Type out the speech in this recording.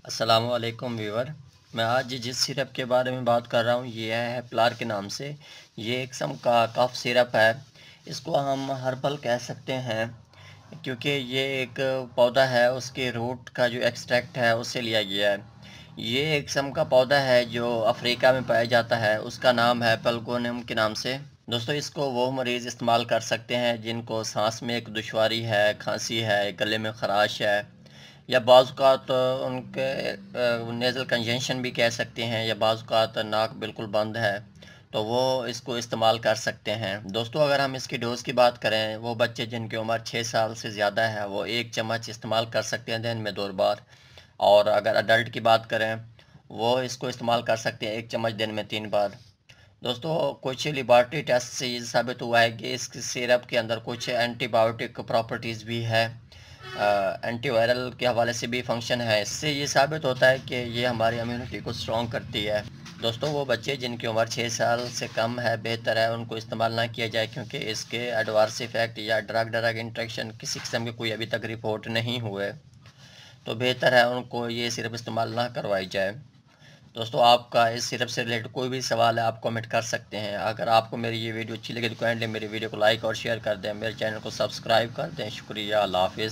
अस्सलाम वालेकुम व्यूवर। मैं आज जिस सिरप के बारे में बात कर रहा हूँ ये है प्लार के नाम से। ये एक किस्म का कफ सिरप है। इसको हम हर्बल कह सकते हैं क्योंकि ये एक पौधा है, उसके रूट का जो एक्सट्रैक्ट है उससे लिया गया है। ये एक किस्म का पौधा है जो अफ्रीका में पाया जाता है, उसका नाम है पेलगोनियम के नाम से। दोस्तों, इसको वो मरीज़ इस्तेमाल कर सकते हैं जिनको सांस में एक दुश्वारी है, खांसी है, गले में ख़राश है, या बाज़-औक़ात उनके नेज़ल कंजेशन भी कह सकते हैं, या बाज़-औक़ात नाक बिल्कुल बंद है, तो वो इसको इस्तेमाल कर सकते हैं। दोस्तों, अगर हम इसकी डोज़ की बात करें, वो बच्चे जिनकी उम्र 6 साल से ज़्यादा है वो 1 चम्मच इस्तेमाल कर सकते हैं दिन में 2 बार। और अगर अडल्ट की बात करें, वो इसको इस्तेमाल कर सकते हैं 1 चम्मच दिन में 3 बार। दोस्तों, कुछ लेबॉरेटरी टेस्ट से ये साबित हुआ है कि इस सिरप के अंदर कुछ एंटीबायोटिक प्रॉपर्टीज़ भी है, एंटीवायरल के हवाले से भी फंक्शन है। इससे ये साबित होता है कि ये हमारी इम्यूनिटी को स्ट्रॉन्ग करती है। दोस्तों, वो बच्चे जिनकी उम्र 6 साल से कम है, बेहतर है उनको इस्तेमाल ना किया जाए क्योंकि इसके एडवर्स इफ़ेक्ट या ड्रग इंटरेक्शन किसी किस्म के कोई अभी तक रिपोर्ट नहीं हुए, तो बेहतर है उनको ये सिरप इस्तेमाल ना करवाई जाए। दोस्तों, आपका इस सिरप से रिलेटेड कोई भी सवाल है आप कमेंट कर सकते हैं। अगर आपको मेरी ये वीडियो अच्छी लगे तो काइंडली मेरी वीडियो को लाइक और शेयर कर दें, मेरे चैनल को सब्सक्राइब कर दें। शुक्रिया, अल्लाह हाफ़िज़।